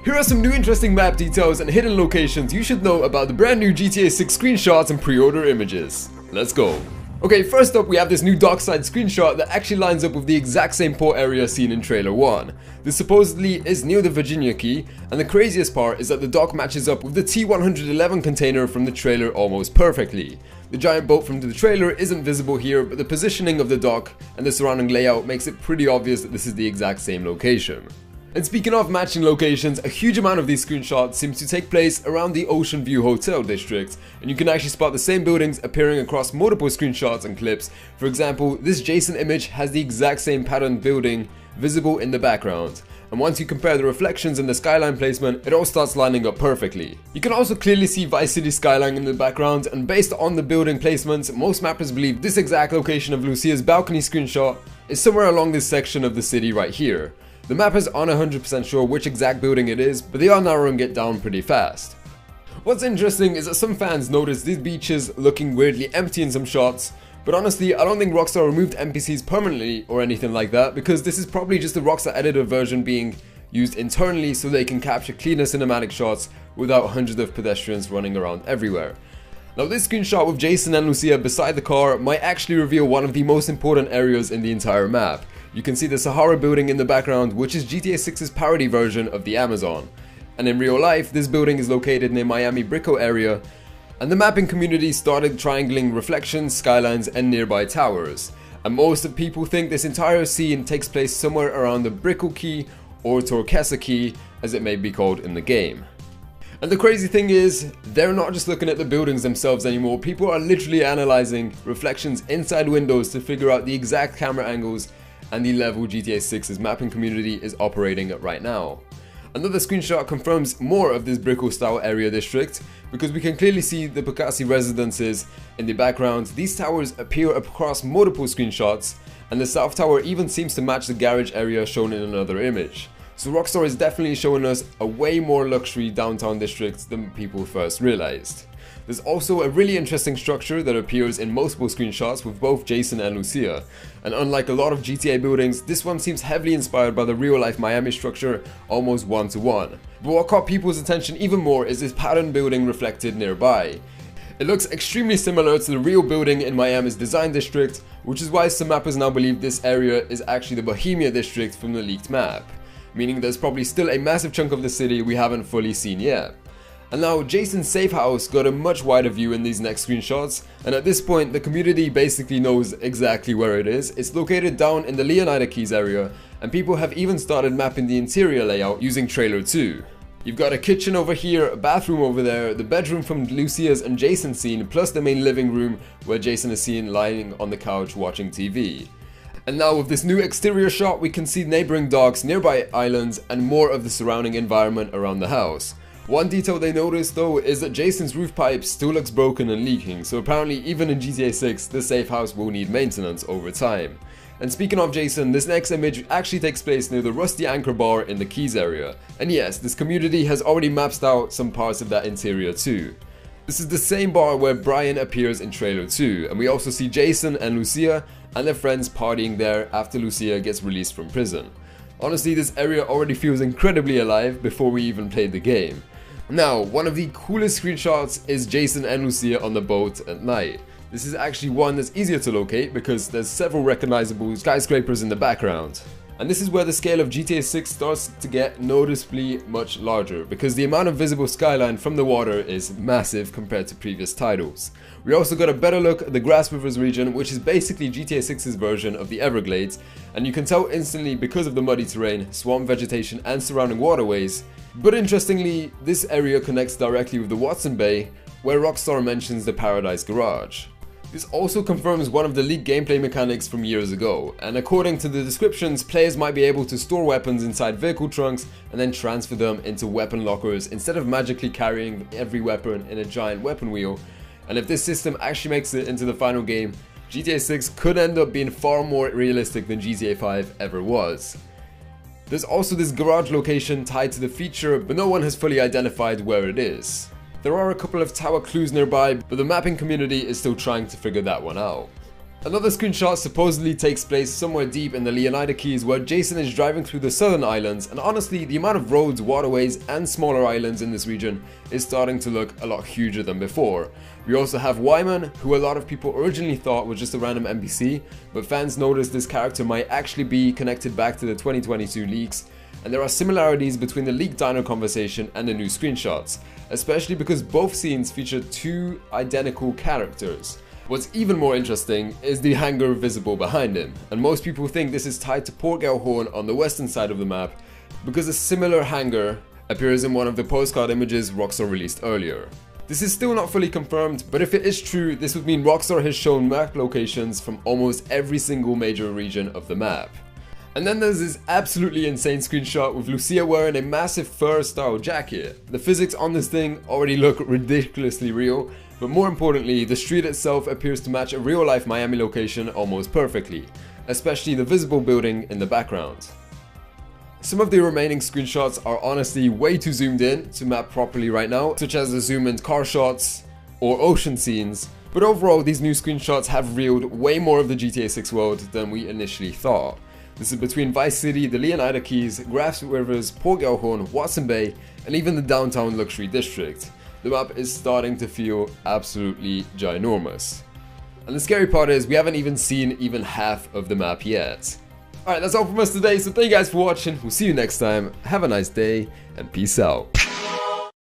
Here are some new interesting map details and hidden locations you should know about the brand new GTA 6 screenshots and pre-order images. Let's go. Okay, first up we have this new dockside screenshot that actually lines up with the exact same port area seen in trailer 1. This supposedly is near the Virginia Key, and the craziest part is that the dock matches up with the T-111 container from the trailer almost perfectly. The giant boat from the trailer isn't visible here, but the positioning of the dock and the surrounding layout makes it pretty obvious that this is the exact same location. And speaking of matching locations, a huge amount of these screenshots seems to take place around the Ocean View Hotel district, and you can actually spot the same buildings appearing across multiple screenshots and clips. For example, this Jason image has the exact same patterned building visible in the background, and once you compare the reflections and the skyline placement, it all starts lining up perfectly. You can also clearly see Vice City skyline in the background, and based on the building placements, most mappers believe this exact location of Lucia's balcony screenshot is somewhere along this section of the city right here. The mappers aren't 100% sure which exact building it is, but they are narrowing it down pretty fast. What's interesting is that some fans noticed these beaches looking weirdly empty in some shots, but honestly I don't think Rockstar removed NPCs permanently or anything like that, because this is probably just the Rockstar editor version being used internally so they can capture cleaner cinematic shots without hundreds of pedestrians running around everywhere. Now this screenshot with Jason and Lucia beside the car might actually reveal one of the most important areas in the entire map. You can see the Sahara building in the background, which is GTA 6's parody version of the Amazon. And in real life, this building is located near Miami Brickell area, and the mapping community started triangling reflections, skylines, and nearby towers. And most of people think this entire scene takes place somewhere around the Brickell Key, or Turquesa Key, as it may be called in the game. And the crazy thing is, they're not just looking at the buildings themselves anymore, people are literally analyzing reflections inside windows to figure out the exact camera angles and the level GTA 6's mapping community is operating at right now. Another screenshot confirms more of this Brickell style area district, because we can clearly see the Picasso residences in the background. These towers appear across multiple screenshots, and the South Tower even seems to match the garage area shown in another image. So Rockstar is definitely showing us a way more luxury downtown district than people first realized. There's also a really interesting structure that appears in multiple screenshots with both Jason and Lucia, and unlike a lot of GTA buildings, this one seems heavily inspired by the real-life Miami structure, almost one-to-one. But what caught people's attention even more is this pattern building reflected nearby. It looks extremely similar to the real building in Miami's design district, which is why some mappers now believe this area is actually the Bohemia district from the leaked map, meaning there's probably still a massive chunk of the city we haven't fully seen yet. And now Jason's safe house got a much wider view in these next screenshots, and at this point the community basically knows exactly where it is. It's located down in the Leonida Keys area, and people have even started mapping the interior layout using trailer 2. You've got a kitchen over here, a bathroom over there, the bedroom from Lucia's and Jason's scene, plus the main living room where Jason is seen lying on the couch watching TV. And now with this new exterior shot we can see neighboring docks, nearby islands, and more of the surrounding environment around the house. One detail they noticed though is that Jason's roof pipe still looks broken and leaking, so apparently even in GTA 6 the safe house will need maintenance over time. And speaking of Jason, this next image actually takes place near the Rusty Anchor Bar in the Keys area. And yes, this community has already mapped out some parts of that interior too. This is the same bar where Brian appears in trailer 2, and we also see Jason and Lucia and their friends partying there after Lucia gets released from prison. Honestly, this area already feels incredibly alive before we even played the game. Now, one of the coolest screenshots is Jason and Lucia on the boat at night. This is actually one that's easier to locate because there's several recognizable skyscrapers in the background. And this is where the scale of GTA 6 starts to get noticeably much larger, because the amount of visible skyline from the water is massive compared to previous titles. We also got a better look at the Grass Rivers region, which is basically GTA 6's version of the Everglades, and you can tell instantly because of the muddy terrain, swamp vegetation and surrounding waterways. But interestingly, this area connects directly with the Watson Bay, where Rockstar mentions the Paradise Garage. This also confirms one of the leaked gameplay mechanics from years ago, and according to the descriptions, players might be able to store weapons inside vehicle trunks and then transfer them into weapon lockers instead of magically carrying every weapon in a giant weapon wheel. And if this system actually makes it into the final game, GTA 6 could end up being far more realistic than GTA 5 ever was. There's also this garage location tied to the feature, but no one has fully identified where it is. There are a couple of tower clues nearby, but the mapping community is still trying to figure that one out. Another screenshot supposedly takes place somewhere deep in the Leonida Keys where Jason is driving through the southern islands, and honestly the amount of roads, waterways and smaller islands in this region is starting to look a lot huger than before. We also have Wyman, who a lot of people originally thought was just a random NPC, but fans noticed this character might actually be connected back to the 2022 leaks, and there are similarities between the leaked dino conversation and the new screenshots, especially because both scenes feature two identical characters. What's even more interesting is the hangar visible behind him, and most people think this is tied to Port Gellhorn on the western side of the map because a similar hangar appears in one of the postcard images Rockstar released earlier. This is still not fully confirmed, but if it is true, this would mean Rockstar has shown map locations from almost every single major region of the map. And then there's this absolutely insane screenshot with Lucia wearing a massive fur style jacket. The physics on this thing already look ridiculously real, but more importantly, the street itself appears to match a real life Miami location almost perfectly, especially the visible building in the background. Some of the remaining screenshots are honestly way too zoomed in to map properly right now, such as the zoom in car shots or ocean scenes, but overall these new screenshots have reeled way more of the GTA 6 world than we initially thought. This is between Vice City, the Leonida Keys, Grass Rivers, Port Gellhorn, Watson Bay, and even the downtown luxury district. The map is starting to feel absolutely ginormous. And the scary part is we haven't even seen even half of the map yet. Alright, that's all from us today, so thank you guys for watching, we'll see you next time, have a nice day, and peace out.